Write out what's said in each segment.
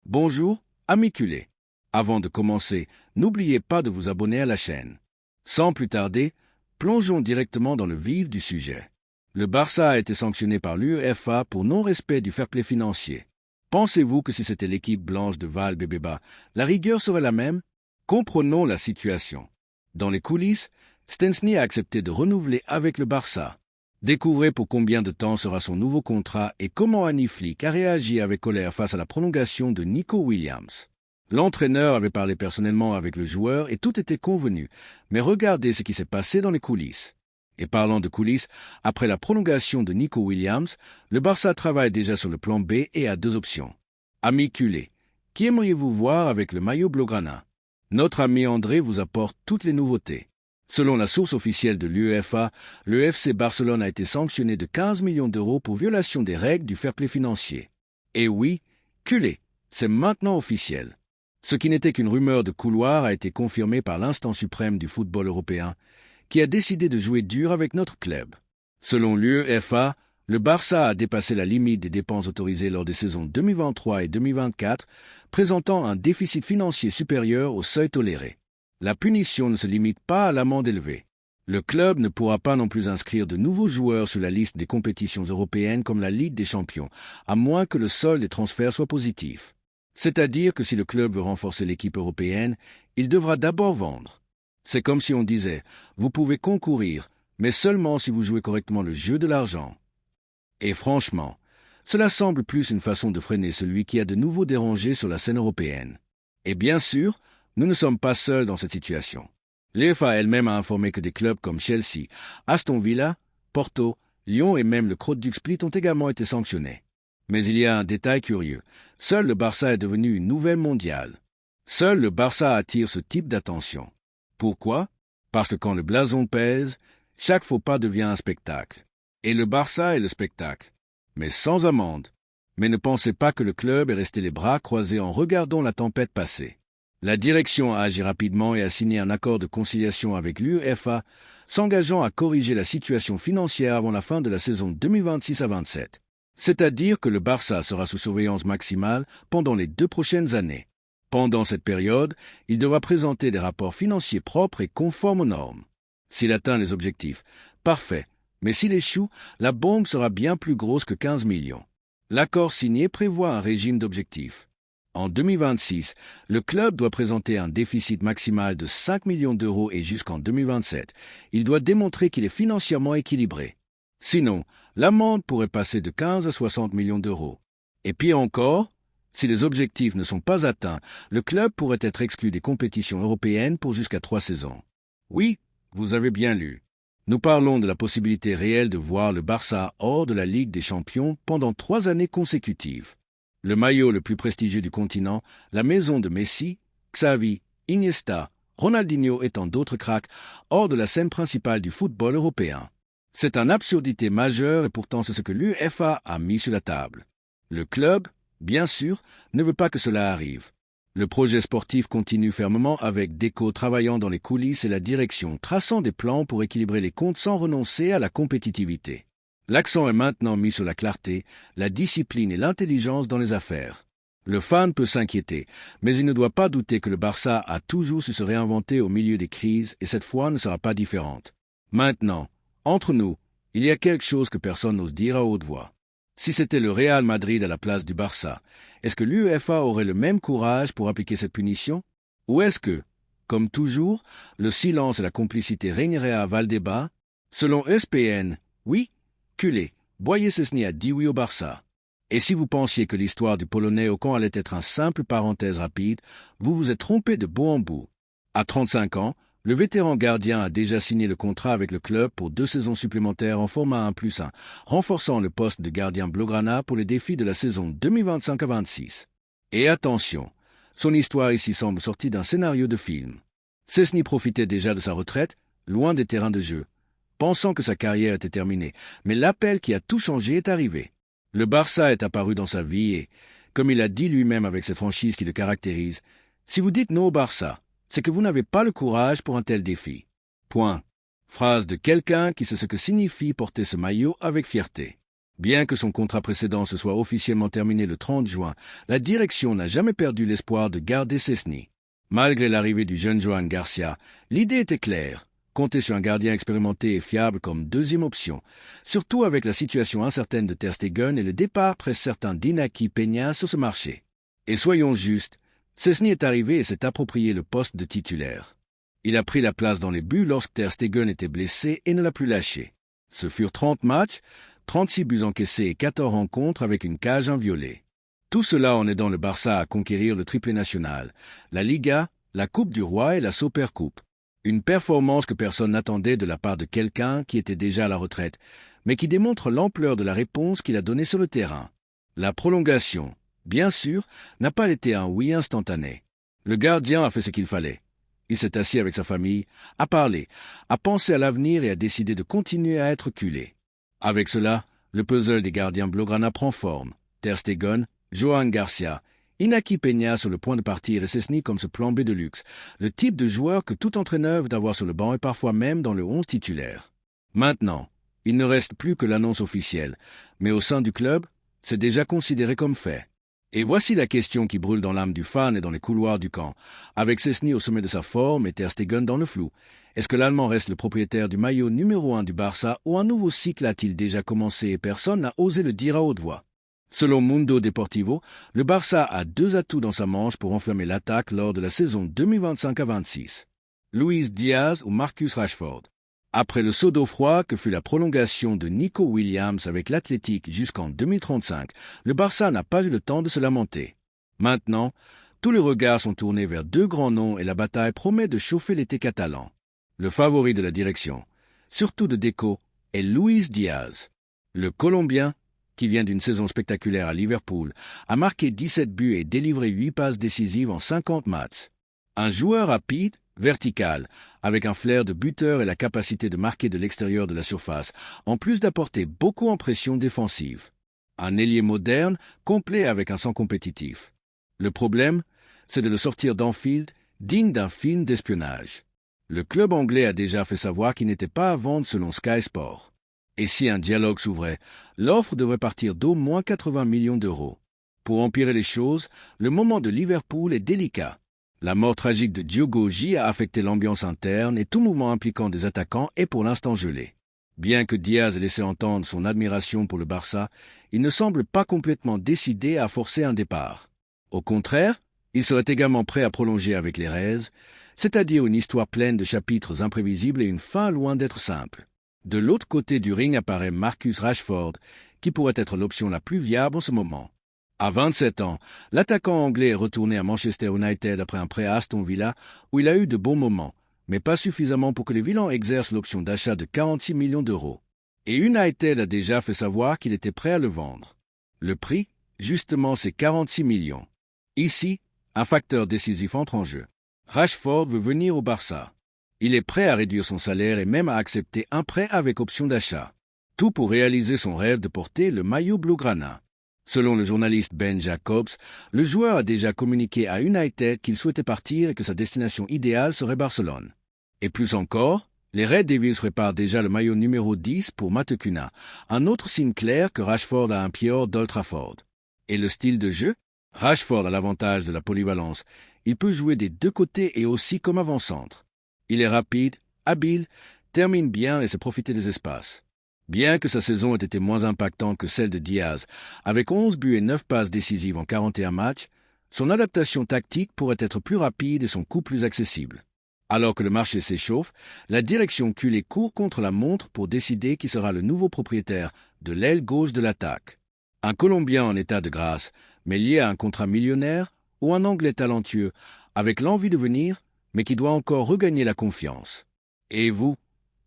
Bonjour, amis culés. Avant de commencer, n'oubliez pas de vous abonner à la chaîne. Sans plus tarder, plongeons directement dans le vif du sujet. Le Barça a été sanctionné par l'UEFA pour non-respect du fair-play financier. Pensez-vous que si c'était l'équipe blanche de Valdebebas, la rigueur serait la même? Comprenons la situation. Dans les coulisses, Szczęsny a accepté de renouveler avec le Barça. Découvrez pour combien de temps sera son nouveau contrat et comment Hansi Flick a réagi avec colère face à la prolongation de Nico Williams. L'entraîneur avait parlé personnellement avec le joueur et tout était convenu, mais regardez ce qui s'est passé dans les coulisses. Et parlant de coulisses, après la prolongation de Nico Williams, le Barça travaille déjà sur le plan B et a deux options. Amis culés, qui aimeriez-vous voir avec le maillot blaugrana? Notre ami André vous apporte toutes les nouveautés. Selon la source officielle de l'UEFA, le FC Barcelone a été sanctionné de 15 millions d'euros pour violation des règles du fair-play financier. Et oui, culé, c'est maintenant officiel. Ce qui n'était qu'une rumeur de couloir a été confirmé par l'instance suprême du football européen, qui a décidé de jouer dur avec notre club. Selon l'UEFA, le Barça a dépassé la limite des dépenses autorisées lors des saisons 2023 et 2024, présentant un déficit financier supérieur au seuil toléré. La punition ne se limite pas à l'amende élevée. Le club ne pourra pas non plus inscrire de nouveaux joueurs sur la liste des compétitions européennes comme la Ligue des Champions, à moins que le solde des transferts soit positif. C'est-à-dire que si le club veut renforcer l'équipe européenne, il devra d'abord vendre. C'est comme si on disait « Vous pouvez concourir, mais seulement si vous jouez correctement le jeu de l'argent ». Et franchement, cela semble plus une façon de freiner celui qui a de nouveau dérangé sur la scène européenne. Et bien sûr, nous ne sommes pas seuls dans cette situation. L'UEFA elle-même a informé que des clubs comme Chelsea, Aston Villa, Porto, Lyon et même le Kroduk Split ont également été sanctionnés. Mais il y a un détail curieux. Seul le Barça est devenu une nouvelle mondiale. Seul le Barça attire ce type d'attention. Pourquoi? Parce que quand le blason pèse, chaque faux pas devient un spectacle. Et le Barça est le spectacle. Mais sans amende. Mais ne pensez pas que le club est resté les bras croisés en regardant la tempête passer. La direction a agi rapidement et a signé un accord de conciliation avec l'UEFA, s'engageant à corriger la situation financière avant la fin de la saison 2026 à 27. C'est-à-dire que le Barça sera sous surveillance maximale pendant les 2 prochaines années. Pendant cette période, il devra présenter des rapports financiers propres et conformes aux normes. S'il atteint les objectifs, parfait, mais s'il échoue, la bombe sera bien plus grosse que 15 millions. L'accord signé prévoit un régime d'objectifs. En 2026, le club doit présenter un déficit maximal de 5 millions d'euros et jusqu'en 2027, il doit démontrer qu'il est financièrement équilibré. Sinon, l'amende pourrait passer de 15 à 60 millions d'euros. Et pire encore, si les objectifs ne sont pas atteints, le club pourrait être exclu des compétitions européennes pour jusqu'à 3 saisons. Oui, vous avez bien lu. Nous parlons de la possibilité réelle de voir le Barça hors de la Ligue des Champions pendant 3 années consécutives. Le maillot le plus prestigieux du continent, la maison de Messi, Xavi, Iniesta, Ronaldinho et tant d'autres cracks hors de la scène principale du football européen. C'est une absurdité majeure et pourtant c'est ce que l'UEFA a mis sur la table. Le club, bien sûr, ne veut pas que cela arrive. Le projet sportif continue fermement avec Deco travaillant dans les coulisses et la direction traçant des plans pour équilibrer les comptes sans renoncer à la compétitivité. L'accent est maintenant mis sur la clarté, la discipline et l'intelligence dans les affaires. Le fan peut s'inquiéter, mais il ne doit pas douter que le Barça a toujours su se réinventer au milieu des crises et cette fois ne sera pas différente. Maintenant, entre nous, il y a quelque chose que personne n'ose dire à haute voix. Si c'était le Real Madrid à la place du Barça, est-ce que l'UEFA aurait le même courage pour appliquer cette punition? Ou est-ce que, comme toujours, le silence et la complicité régneraient à Valdebebas? Selon ESPN, oui, culé, Boye Szczęsny a dit oui au Barça. Et si vous pensiez que l'histoire du Polonais au camp allait être une simple parenthèse rapide, vous vous êtes trompé de bout en bout. À 35 ans, le vétéran gardien a déjà signé le contrat avec le club pour 2 saisons supplémentaires en format 1+1, renforçant le poste de gardien blaugrana pour les défis de la saison 2025 à 26. Et attention, son histoire ici semble sortie d'un scénario de film. Szczęsny profitait déjà de sa retraite, loin des terrains de jeu, pensant que sa carrière était terminée, mais l'appel qui a tout changé est arrivé. Le Barça est apparu dans sa vie et, comme il a dit lui-même avec cette franchise qui le caractérise, si vous dites non au Barça, c'est que vous n'avez pas le courage pour un tel défi. Point. Phrase de quelqu'un qui sait ce que signifie porter ce maillot avec fierté. Bien que son contrat précédent se soit officiellement terminé le 30 juin, la direction n'a jamais perdu l'espoir de garder Szczęsny. Malgré l'arrivée du jeune Johan Garcia, l'idée était claire. Compter sur un gardien expérimenté et fiable comme deuxième option, surtout avec la situation incertaine de Ter Stegen et le départ presque certain d'Iñaki Peña sur ce marché. Et soyons justes, Szczęsny est arrivé et s'est approprié le poste de titulaire. Il a pris la place dans les buts lorsque Ter Stegen était blessé et ne l'a plus lâché. Ce furent 30 matchs, 36 buts encaissés et 14 rencontres avec une cage inviolée. Tout cela en aidant le Barça à conquérir le triplé national, la Liga, la Coupe du Roi et la Supercoupe. Une performance que personne n'attendait de la part de quelqu'un qui était déjà à la retraite, mais qui démontre l'ampleur de la réponse qu'il a donnée sur le terrain. La prolongation, bien sûr, n'a pas été un oui instantané. Le gardien a fait ce qu'il fallait. Il s'est assis avec sa famille, a parlé, a pensé à l'avenir et a décidé de continuer à être culé. Avec cela, le puzzle des gardiens blaugrana prend forme. Ter Stegen, Johan Garcia, Iñaki Peña sur le point de partir et Szczęsny comme ce plan B de luxe, le type de joueur que tout entraîneur veut avoir sur le banc et parfois même dans le 11 titulaire. Maintenant, il ne reste plus que l'annonce officielle, mais au sein du club, c'est déjà considéré comme fait. Et voici la question qui brûle dans l'âme du fan et dans les couloirs du camp, avec Szczęsny au sommet de sa forme et Ter Stegen dans le flou. Est-ce que l'Allemand reste le propriétaire du maillot numéro 1 du Barça ou un nouveau cycle a-t-il déjà commencé et personne n'a osé le dire à haute voix? Selon Mundo Deportivo, le Barça a 2 atouts dans sa manche pour enflammer l'attaque lors de la saison 2025-26. Luis Diaz ou Marcus Rashford. Après le saut d'eau froid que fut la prolongation de Nico Williams avec l'Athletic jusqu'en 2035, le Barça n'a pas eu le temps de se lamenter. Maintenant, tous les regards sont tournés vers 2 grands noms et la bataille promet de chauffer l'été catalan. Le favori de la direction, surtout de Deco, est Luis Diaz. Le Colombien, qui vient d'une saison spectaculaire à Liverpool, a marqué 17 buts et délivré 8 passes décisives en 50 matchs. Un joueur rapide, vertical, avec un flair de buteur et la capacité de marquer de l'extérieur de la surface, en plus d'apporter beaucoup en pression défensive. Un ailier moderne, complet avec un sang compétitif. Le problème, c'est de le sortir d'Anfield, digne d'un film d'espionnage. Le club anglais a déjà fait savoir qu'il n'était pas à vendre selon Sky Sport. Et si un dialogue s'ouvrait, l'offre devrait partir d'au moins 80 millions d'euros. Pour empirer les choses, le moment de Liverpool est délicat. La mort tragique de Diogo Jota a affecté l'ambiance interne et tout mouvement impliquant des attaquants est pour l'instant gelé. Bien que Diaz ait laissé entendre son admiration pour le Barça, il ne semble pas complètement décidé à forcer un départ. Au contraire, il serait également prêt à prolonger avec les Reds, c'est-à-dire une histoire pleine de chapitres imprévisibles et une fin loin d'être simple. De l'autre côté du ring apparaît Marcus Rashford, qui pourrait être l'option la plus viable en ce moment. À 27 ans, l'attaquant anglais est retourné à Manchester United après un prêt à Aston Villa, où il a eu de bons moments, mais pas suffisamment pour que les Villans exercent l'option d'achat de 46 millions d'euros. Et United a déjà fait savoir qu'il était prêt à le vendre. Le prix, justement, c'est 46 millions. Ici, un facteur décisif entre en jeu. Rashford veut venir au Barça. Il est prêt à réduire son salaire et même à accepter un prêt avec option d'achat. Tout pour réaliser son rêve de porter le maillot blaugrana. Selon le journaliste Ben Jacobs, le joueur a déjà communiqué à United qu'il souhaitait partir et que sa destination idéale serait Barcelone. Et plus encore, les Red Devils préparent déjà le maillot numéro 10 pour Matt Cunha, un autre signe clair que Rashford a un pied hors d'Old Trafford. Et le style de jeu? Rashford a l'avantage de la polyvalence. Il peut jouer des 2 côtés et aussi comme avant-centre. Il est rapide, habile, termine bien et sait profiter des espaces. Bien que sa saison ait été moins impactante que celle de Diaz, avec 11 buts et 9 passes décisives en 41 matchs, son adaptation tactique pourrait être plus rapide et son coût plus accessible. Alors que le marché s'échauffe, la direction culée court contre la montre pour décider qui sera le nouveau propriétaire de l'aile gauche de l'attaque. Un Colombien en état de grâce, mais lié à un contrat millionnaire, ou un Anglais talentueux, avec l'envie de venir, mais qui doit encore regagner la confiance. Et vous,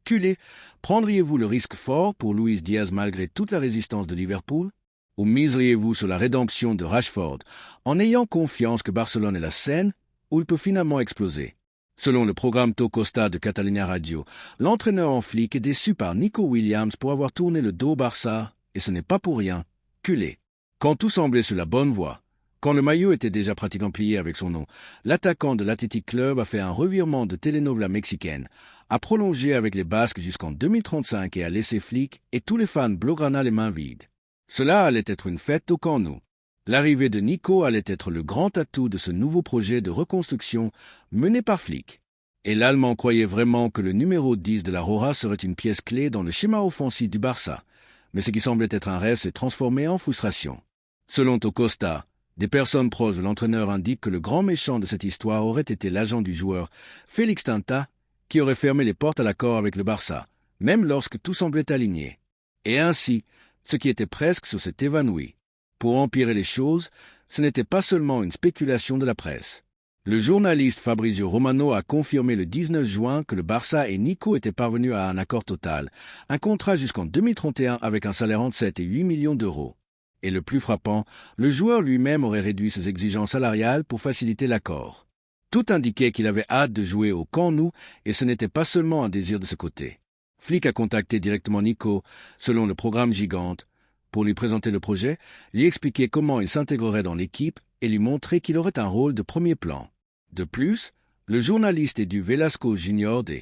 culé, prendriez-vous le risque fort pour Luis Diaz malgré toute la résistance de Liverpool? Ou miseriez-vous sur la rédemption de Rashford en ayant confiance que Barcelone est la scène où il peut finalement exploser? Selon le programme Costa de Catalunya Radio, l'entraîneur en flic est déçu par Nico Williams pour avoir tourné le dos au Barça, et ce n'est pas pour rien. Culé. Quand tout semblait sur la bonne voie, quand le maillot était déjà pratiquement plié avec son nom, l'attaquant de l'Athletic Club a fait un revirement de telenovela mexicaine, a prolongé avec les Basques jusqu'en 2035 et a laissé Flick et tous les fans blaugrana les mains vides. Cela allait être une fête au Camp Nou. L'arrivée de Nico allait être le grand atout de ce nouveau projet de reconstruction mené par Flick. Et l'Allemand croyait vraiment que le numéro 10 de la Roja serait une pièce clé dans le schéma offensif du Barça. Mais ce qui semblait être un rêve s'est transformé en frustration. Selon Tocosta, des personnes proches de l'entraîneur indiquent que le grand méchant de cette histoire aurait été l'agent du joueur, Félix Tinta, qui aurait fermé les portes à l'accord avec le Barça, même lorsque tout semblait aligné. Et ainsi, ce qui était presque s'est évanoui. Pour empirer les choses, ce n'était pas seulement une spéculation de la presse. Le journaliste Fabrizio Romano a confirmé le 19 juin que le Barça et Nico étaient parvenus à un accord total, un contrat jusqu'en 2031 avec un salaire entre 7 et 8 millions d'euros. Et le plus frappant, le joueur lui-même aurait réduit ses exigences salariales pour faciliter l'accord. Tout indiquait qu'il avait hâte de jouer au Camp Nou et ce n'était pas seulement un désir de ce côté. Flick a contacté directement Nico, selon le programme Gigante, pour lui présenter le projet, lui expliquer comment il s'intégrerait dans l'équipe et lui montrer qu'il aurait un rôle de premier plan. De plus, le journaliste et du Velasco Junior de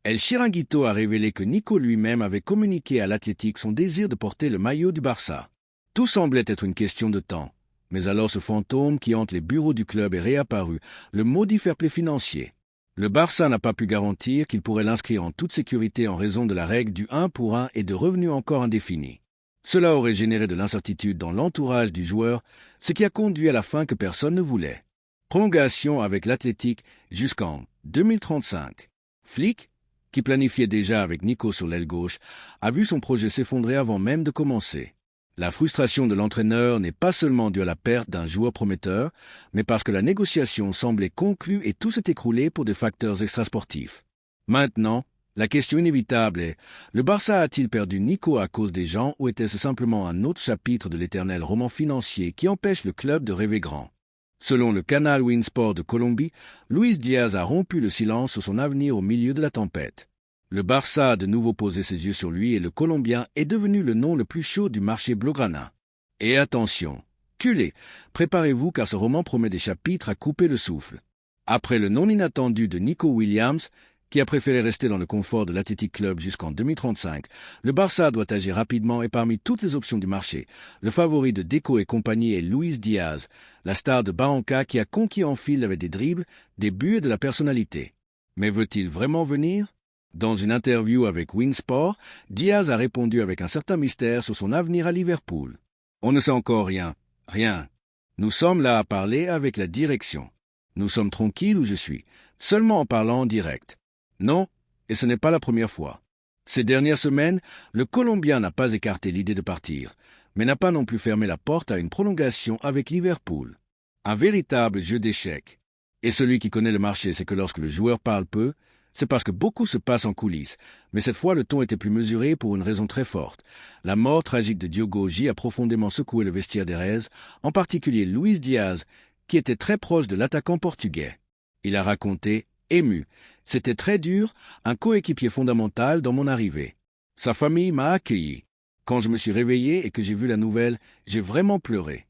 El Chiringuito a révélé que Nico lui-même avait communiqué à l'Athletic son désir de porter le maillot du Barça. Tout semblait être une question de temps, mais alors ce fantôme qui hante les bureaux du club est réapparu, le maudit fair-play financier. Le Barça n'a pas pu garantir qu'il pourrait l'inscrire en toute sécurité en raison de la règle du 1 pour 1 et de revenus encore indéfinis. Cela aurait généré de l'incertitude dans l'entourage du joueur, ce qui a conduit à la fin que personne ne voulait. Prolongation avec l'Athletic jusqu'en 2035. Flick, qui planifiait déjà avec Nico sur l'aile gauche, a vu son projet s'effondrer avant même de commencer. La frustration de l'entraîneur n'est pas seulement due à la perte d'un joueur prometteur, mais parce que la négociation semblait conclue et tout s'est écroulé pour des facteurs extrasportifs. Maintenant, la question inévitable est, le Barça a-t-il perdu Nico à cause des gens ou était-ce simplement un autre chapitre de l'éternel roman financier qui empêche le club de rêver grand? Selon le canal Winsport de Colombie, Luis Diaz a rompu le silence sur son avenir au milieu de la tempête. Le Barça a de nouveau posé ses yeux sur lui et le Colombien est devenu le nom le plus chaud du marché blaugrana. Et attention, culé, préparez-vous car ce roman promet des chapitres à couper le souffle. Après le non inattendu de Nico Williams, qui a préféré rester dans le confort de l'Athletic Club jusqu'en 2035, le Barça doit agir rapidement et parmi toutes les options du marché, le favori de Deco et compagnie est Luis Diaz, la star de Barranca qui a conquis en fil avec des dribbles, des buts et de la personnalité. Mais veut-il vraiment venir? Dans une interview avec Winsport, Diaz a répondu avec un certain mystère sur son avenir à Liverpool. On ne sait encore rien. Nous sommes là à parler avec la direction. Nous sommes tranquilles où je suis, seulement en parlant en direct. Non, et ce n'est pas la première fois. Ces dernières semaines, le Colombien n'a pas écarté l'idée de partir, mais n'a pas non plus fermé la porte à une prolongation avec Liverpool. Un véritable jeu d'échecs. Et celui qui connaît le marché sait que lorsque le joueur parle peu, c'est parce que beaucoup se passe en coulisses, mais cette fois le ton était plus mesuré pour une raison très forte. La mort tragique de Diogo J a profondément secoué le vestiaire des Reds, en particulier Luis Diaz, qui était très proche de l'attaquant portugais. Il a raconté, ému, c'était très dur, un coéquipier fondamental dans mon arrivée. Sa famille m'a accueilli. Quand je me suis réveillé et que j'ai vu la nouvelle, j'ai vraiment pleuré.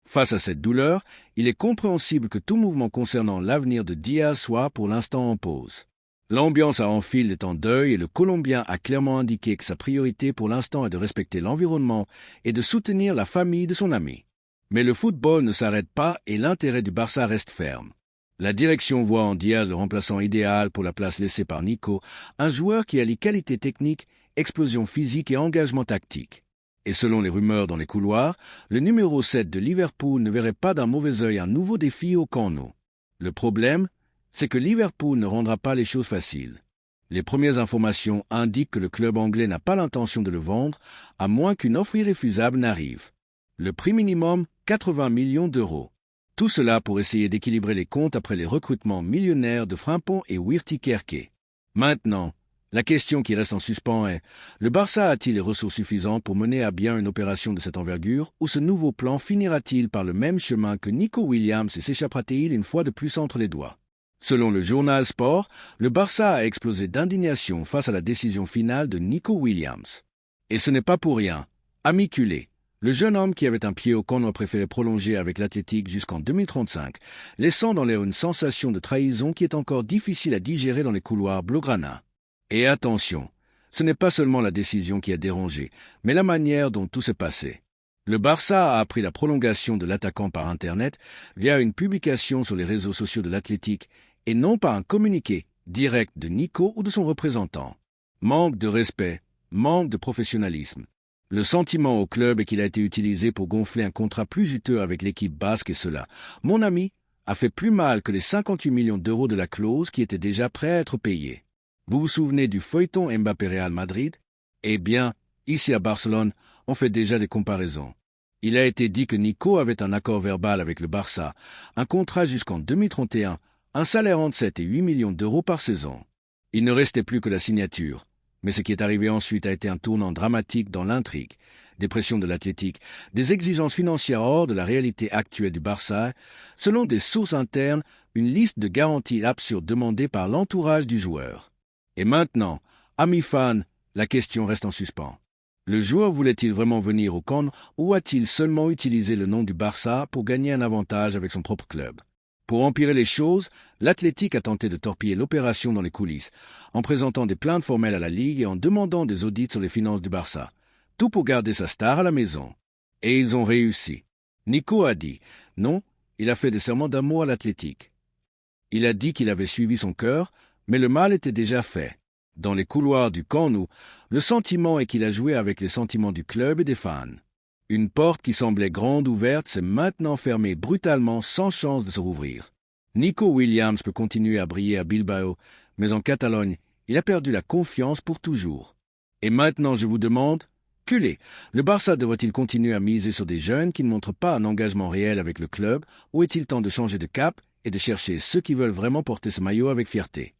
Face à cette douleur, il est compréhensible que tout mouvement concernant l'avenir de Diaz soit pour l'instant en pause. L'ambiance à Anfield est en deuil et le Colombien a clairement indiqué que sa priorité pour l'instant est de respecter l'environnement et de soutenir la famille de son ami. Mais le football ne s'arrête pas et l'intérêt du Barça reste ferme. La direction voit en Diaz le remplaçant idéal pour la place laissée par Nico, un joueur qui allie qualité technique, explosion physique et engagement tactique. Et selon les rumeurs dans les couloirs, le numéro 7 de Liverpool ne verrait pas d'un mauvais œil un nouveau défi au Camp Nou. Le problème, c'est que Liverpool ne rendra pas les choses faciles. Les premières informations indiquent que le club anglais n'a pas l'intention de le vendre, à moins qu'une offre irréfusable n'arrive. Le prix minimum, 80 millions d'euros. Tout cela pour essayer d'équilibrer les comptes après les recrutements millionnaires de Frimpong et Wirtz Kerke. Maintenant, la question qui reste en suspens est, le Barça a-t-il les ressources suffisantes pour mener à bien une opération de cette envergure, ou ce nouveau plan finira-t-il par le même chemin que Nico Williams et s'échappera-t-il une fois de plus entre les doigts? Selon le journal Sport, le Barça a explosé d'indignation face à la décision finale de Nico Williams. Et ce n'est pas pour rien. Amiculé, le jeune homme qui avait un pied au camp a préféré prolonger avec l'Athletic jusqu'en 2035, laissant dans l'air une sensation de trahison qui est encore difficile à digérer dans les couloirs blaugrana. Et attention, ce n'est pas seulement la décision qui a dérangé, mais la manière dont tout s'est passé. Le Barça a appris la prolongation de l'attaquant par Internet via une publication sur les réseaux sociaux de l'Athletic et non par un communiqué direct de Nico ou de son représentant. Manque de respect, manque de professionnalisme. Le sentiment au club est qu'il a été utilisé pour gonfler un contrat plus juteux avec l'équipe basque et cela, mon ami, a fait plus mal que les 58 millions d'euros de la clause qui étaient déjà prêts à être payés. Vous vous souvenez du feuilleton Mbappé-Real Madrid? Eh bien, ici à Barcelone, on fait déjà des comparaisons. Il a été dit que Nico avait un accord verbal avec le Barça, un contrat jusqu'en 2031, un salaire entre 7 et 8 millions d'euros par saison. Il ne restait plus que la signature. Mais ce qui est arrivé ensuite a été un tournant dramatique dans l'intrigue, des pressions de l'Athletic, des exigences financières hors de la réalité actuelle du Barça, selon des sources internes, une liste de garanties absurdes demandées par l'entourage du joueur. Et maintenant, amis fans, la question reste en suspens. Le joueur voulait-il vraiment venir au camp ou a-t-il seulement utilisé le nom du Barça pour gagner un avantage avec son propre club? Pour empirer les choses, l'Athletic a tenté de torpiller l'opération dans les coulisses, en présentant des plaintes formelles à la Ligue et en demandant des audits sur les finances du Barça. Tout pour garder sa star à la maison. Et ils ont réussi. Nico a dit non, il a fait des serments d'amour à l'Athletic. Il a dit qu'il avait suivi son cœur, mais le mal était déjà fait. Dans les couloirs du Camp Nou, le sentiment est qu'il a joué avec les sentiments du club et des fans. Une porte qui semblait grande ouverte s'est maintenant fermée brutalement sans chance de se rouvrir. Nico Williams peut continuer à briller à Bilbao, mais en Catalogne, il a perdu la confiance pour toujours. Et maintenant je vous demande, culé, le Barça devrait-il continuer à miser sur des jeunes qui ne montrent pas un engagement réel avec le club, ou est-il temps de changer de cap et de chercher ceux qui veulent vraiment porter ce maillot avec fierté?